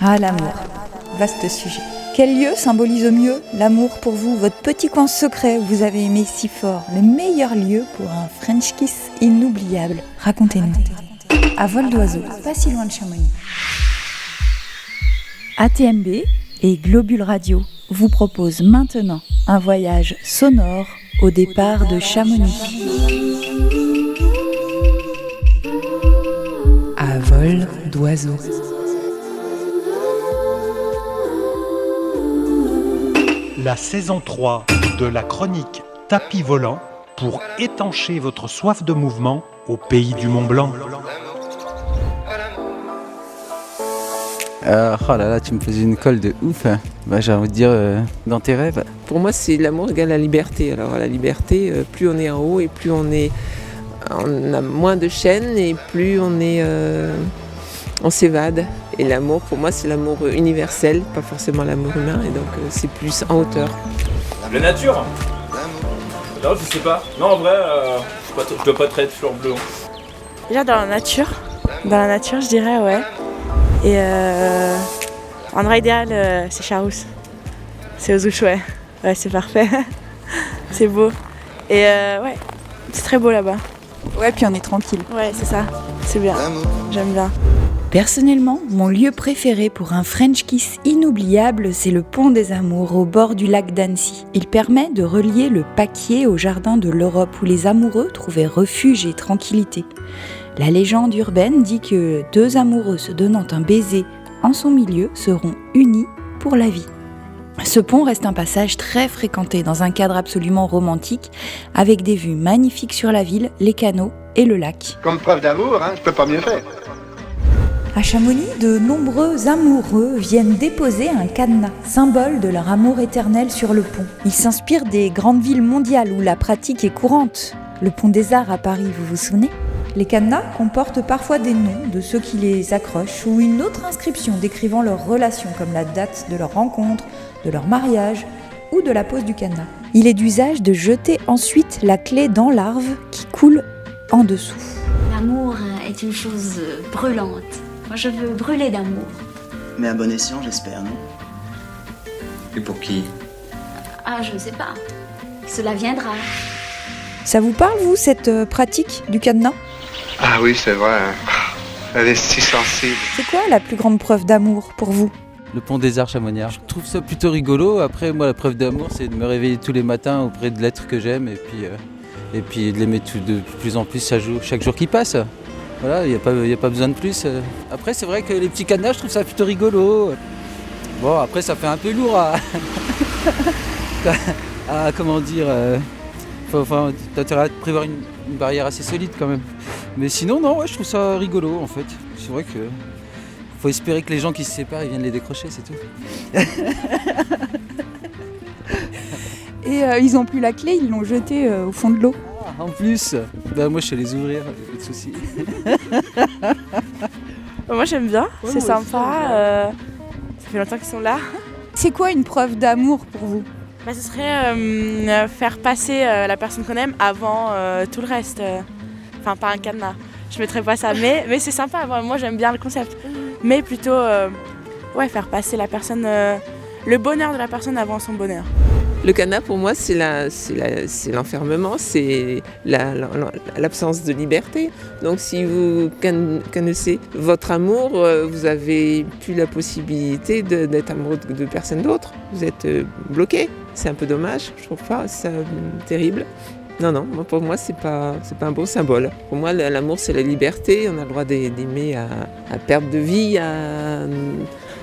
Ah, l'amour, vaste sujet. Quel lieu symbolise au mieux l'amour pour vous, votre petit coin secret où vous avez aimé si fort, le meilleur lieu pour un French kiss inoubliable? Racontez-nous. À vol d'oiseau, pas si loin de Chamonix. ATMB et Globule Radio vous proposent maintenant un voyage sonore au départ de Chamonix. À vol d'oiseau. La saison 3 de la chronique Tapis volant pour étancher votre soif de mouvement au pays du Mont Blanc. Oh là là, tu me faisais une colle de ouf. J'ai envie de dire, dans tes rêves. Pour moi, c'est l'amour égale la liberté. Alors la liberté, plus on est en haut et plus on a moins de chaînes et plus on s'évade. Et l'amour, pour moi, c'est l'amour universel, pas forcément l'amour humain, et donc c'est plus en hauteur. La nature? Non, je sais pas. Non, en vrai, je dois pas être fleur bleue. Déjà dans la nature, je dirais, ouais. Et endroit idéal, c'est Charousse. C'est aux Ouches, ouais. Ouais, c'est parfait. C'est beau. Et ouais, c'est très beau là-bas. Ouais, puis on est tranquille. Ouais, c'est ça. C'est bien. J'aime bien. Personnellement, mon lieu préféré pour un French kiss inoubliable, c'est le Pont des Amours au bord du lac d'Annecy. Il permet de relier le Paquier au jardin de l'Europe où les amoureux trouvaient refuge et tranquillité. La légende urbaine dit que deux amoureux se donnant un baiser en son milieu seront unis pour la vie. Ce pont reste un passage très fréquenté dans un cadre absolument romantique, avec des vues magnifiques sur la ville, les canaux et le lac. Comme preuve d'amour, je peux pas mieux faire. À Chamonix, de nombreux amoureux viennent déposer un cadenas, symbole de leur amour éternel sur le pont. Ils s'inspirent des grandes villes mondiales où la pratique est courante. Le Pont des Arts à Paris, vous vous souvenez ? Les cadenas comportent parfois des noms de ceux qui les accrochent ou une autre inscription décrivant leur relation, comme la date de leur rencontre, de leur mariage ou de la pose du cadenas. Il est d'usage de jeter ensuite la clé dans l'arve qui coule en dessous. L'amour est une chose brûlante. Moi, je veux brûler d'amour. Mais à bon escient, j'espère, non? Et pour qui? Ah, je ne sais pas. Cela viendra. Ça vous parle, vous, cette pratique du cadenas ? Ah oui, c'est vrai. Elle est si sensible. C'est quoi la plus grande preuve d'amour pour vous ? Le Pont des Arts Chamonnières. Je trouve ça plutôt rigolo. Après, moi, la preuve d'amour, c'est de me réveiller tous les matins auprès de l'être que j'aime et puis de l'aimer de plus en plus chaque jour qui passe. Voilà, il n'y a pas besoin de plus. Après, c'est vrai que les petits cadenas, je trouve ça plutôt rigolo. Bon, après, ça fait un peu lourd à comment dire... Enfin, t'as intérêt à prévoir une barrière assez solide quand même. Mais sinon, non, ouais, je trouve ça rigolo en fait. C'est vrai que faut espérer que les gens qui se séparent, ils viennent les décrocher, c'est tout. Et ils n'ont plus la clé, ils l'ont jetée au fond de l'eau. Ah, en plus, moi je sais les ouvrir, pas de soucis. Moi j'aime bien, Ouais, c'est moi sympa. Ça fait longtemps qu'ils sont là. C'est quoi une preuve d'amour pour vous ? Ce serait faire passer la personne qu'on aime avant tout le reste. Enfin, pas un cadenas. Je mettrais pas ça, mais c'est sympa. Moi, j'aime bien le concept. Mais plutôt, faire passer la personne, le bonheur de la personne avant son bonheur. Le cadenas, pour moi, c'est l'enfermement, c'est l'absence de liberté. Donc si vous connaissez votre amour, vous n'avez plus la possibilité d'être amoureux de personne d'autre. Vous êtes bloqué. C'est un peu dommage, je trouve pas ça terrible. Non, pour moi, c'est pas un beau symbole. Pour moi, l'amour, c'est la liberté. On a le droit d'aimer à perte de vie, à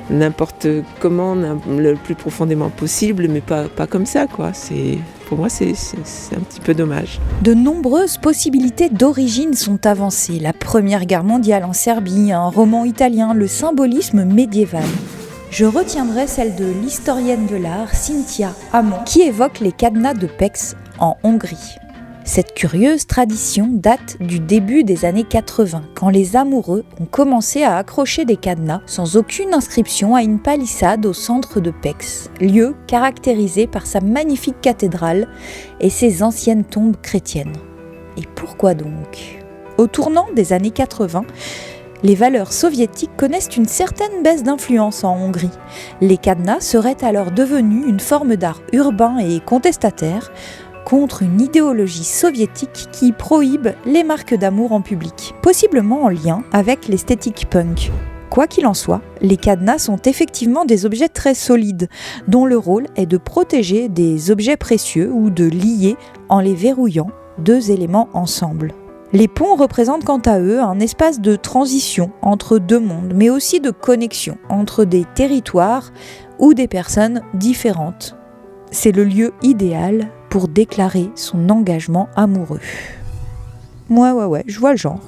n'importe comment, le plus profondément possible, mais pas comme ça, quoi. Pour moi, c'est un petit peu dommage. De nombreuses possibilités d'origine sont avancées. La Première Guerre mondiale en Serbie, un roman italien, le symbolisme médiéval. Je retiendrai celle de l'historienne de l'art Cynthia Hamon, qui évoque les cadenas de Pécs en Hongrie. Cette curieuse tradition date du début des années 80, quand les amoureux ont commencé à accrocher des cadenas sans aucune inscription à une palissade au centre de Pécs, lieu caractérisé par sa magnifique cathédrale et ses anciennes tombes chrétiennes. Et pourquoi donc ? Au tournant des années 80, Les valeurs soviétiques connaissent une certaine baisse d'influence en Hongrie. Les cadenas seraient alors devenus une forme d'art urbain et contestataire contre une idéologie soviétique qui prohibe les marques d'amour en public, possiblement en lien avec l'esthétique punk. Quoi qu'il en soit, les cadenas sont effectivement des objets très solides, dont le rôle est de protéger des objets précieux ou de lier, en les verrouillant, deux éléments ensemble. Les ponts représentent quant à eux un espace de transition entre deux mondes, mais aussi de connexion entre des territoires ou des personnes différentes. C'est le lieu idéal pour déclarer son engagement amoureux. Ouais, je vois le genre.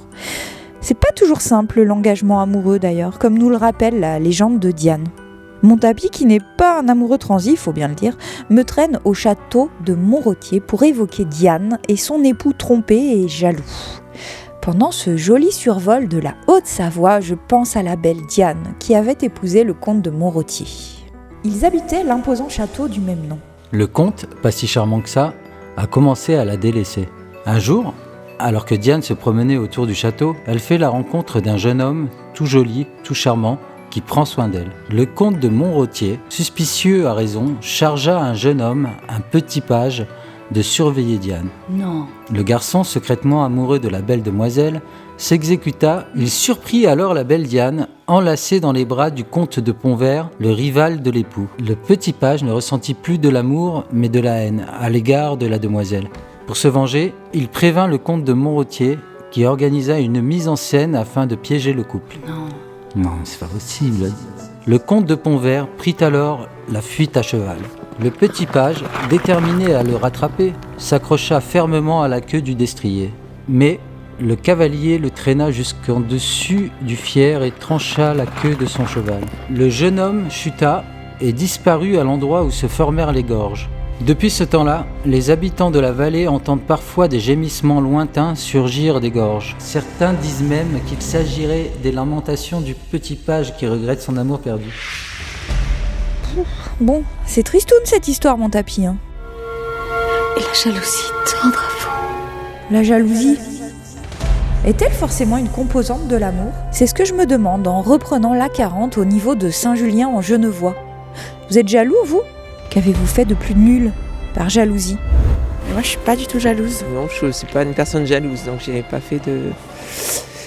C'est pas toujours simple l'engagement amoureux d'ailleurs, comme nous le rappelle la légende de Diane. Mon tapis, qui n'est pas un amoureux transi, faut bien le dire, me traîne au château de Montrottier pour évoquer Diane et son époux trompé et jaloux. Pendant ce joli survol de la Haute-Savoie, je pense à la belle Diane qui avait épousé le comte de Montrottier. Ils habitaient l'imposant château du même nom. Le comte, pas si charmant que ça, a commencé à la délaisser. Un jour, alors que Diane se promenait autour du château, elle fait la rencontre d'un jeune homme tout joli, tout charmant, qui prend soin d'elle. Le comte de Montrottier, suspicieux à raison, chargea un jeune homme, un petit page, de surveiller Diane. Non. Le garçon, secrètement amoureux de la belle demoiselle, s'exécuta. Il surprit alors la belle Diane, enlacée dans les bras du comte de Pontvert, le rival de l'époux. Le petit page ne ressentit plus de l'amour, mais de la haine à l'égard de la demoiselle. Pour se venger, il prévint le comte de Montrottier, qui organisa une mise en scène afin de piéger le couple. Non, c'est pas possible. Le comte de Pontvert prit alors la fuite à cheval. Le petit page, déterminé à le rattraper, s'accrocha fermement à la queue du destrier. Mais le cavalier le traîna jusqu'en dessus du fier et trancha la queue de son cheval. Le jeune homme chuta et disparut à l'endroit où se formèrent les gorges. Depuis ce temps-là, les habitants de la vallée entendent parfois des gémissements lointains surgir des gorges. Certains disent même qu'il s'agirait des lamentations du petit page qui regrette son amour perdu. Bon, c'est tristoun cette histoire, mon tapis. Et la jalousie tendre à vous. La jalousie est-elle forcément une composante de l'amour ? C'est ce que je me demande en reprenant l'A40 au niveau de Saint-Julien en Genevois. Vous êtes jaloux, vous ? Qu'avez-vous fait de plus nul par jalousie ? Mais moi, je suis pas du tout jalouse. Non, je ne suis pas une personne jalouse, donc j'ai pas fait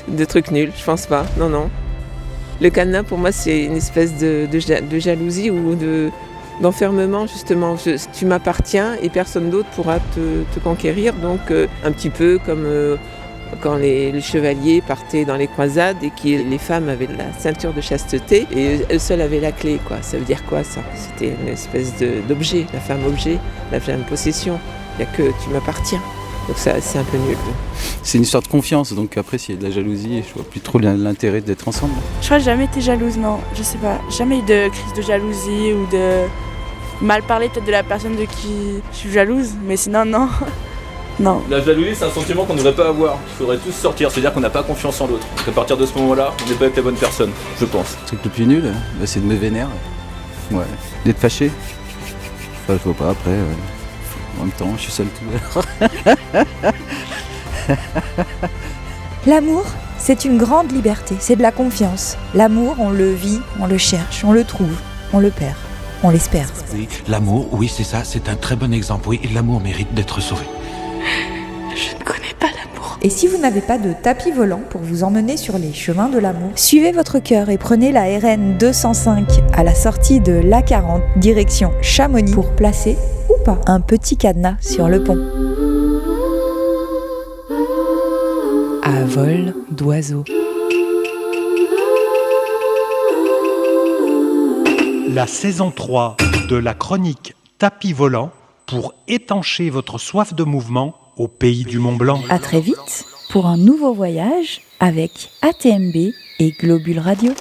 de trucs nuls, je pense pas. Non. Le cadenas, pour moi, c'est une espèce de jalousie ou d'enfermement, justement. Tu m'appartiens et personne d'autre pourra te conquérir. Donc, un petit peu comme quand les chevaliers partaient dans les croisades et que les femmes avaient la ceinture de chasteté et elles seules avaient la clé, quoi. Ça veut dire quoi, ça ? C'était une espèce d'objet, la femme objet, la femme possession. Il n'y a que tu m'appartiens. Donc ça, c'est un peu nul. C'est une histoire de confiance, donc après s'il y a de la jalousie, je vois plus trop l'intérêt d'être ensemble. Je crois que j'ai jamais été jalouse, non. Je sais pas. Jamais eu de crise de jalousie ou de mal parler peut-être de la personne de qui je suis jalouse, mais sinon, non. Non. La jalousie, c'est un sentiment qu'on ne devrait pas avoir. Il faudrait tous sortir, c'est-à-dire qu'on n'a pas confiance en l'autre. À partir de ce moment-là, on n'est pas avec la bonne personne, je pense. Le truc le plus nul, c'est de me vénérer. Ouais. D'être fâché. Enfin, je vois pas après. En même temps, je suis seul tout à l'heure. L'amour, c'est une grande liberté, c'est de la confiance. L'amour, on le vit, on le cherche, on le trouve, on le perd, on l'espère. Oui, l'amour, oui, c'est ça, c'est un très bon exemple. Oui, l'amour mérite d'être sauvé. Je ne connais pas l'amour. Et si vous n'avez pas de tapis volant pour vous emmener sur les chemins de l'amour, suivez votre cœur et prenez la RN 205 à la sortie de l'A40 direction Chamonix pour placer, ou pas, un petit cadenas sur le pont. À vol d'oiseau. La saison 3 de la chronique Tapis volant pour étancher votre soif de mouvement au pays du Mont Blanc. À très vite pour un nouveau voyage avec ATMB et Globule Radio.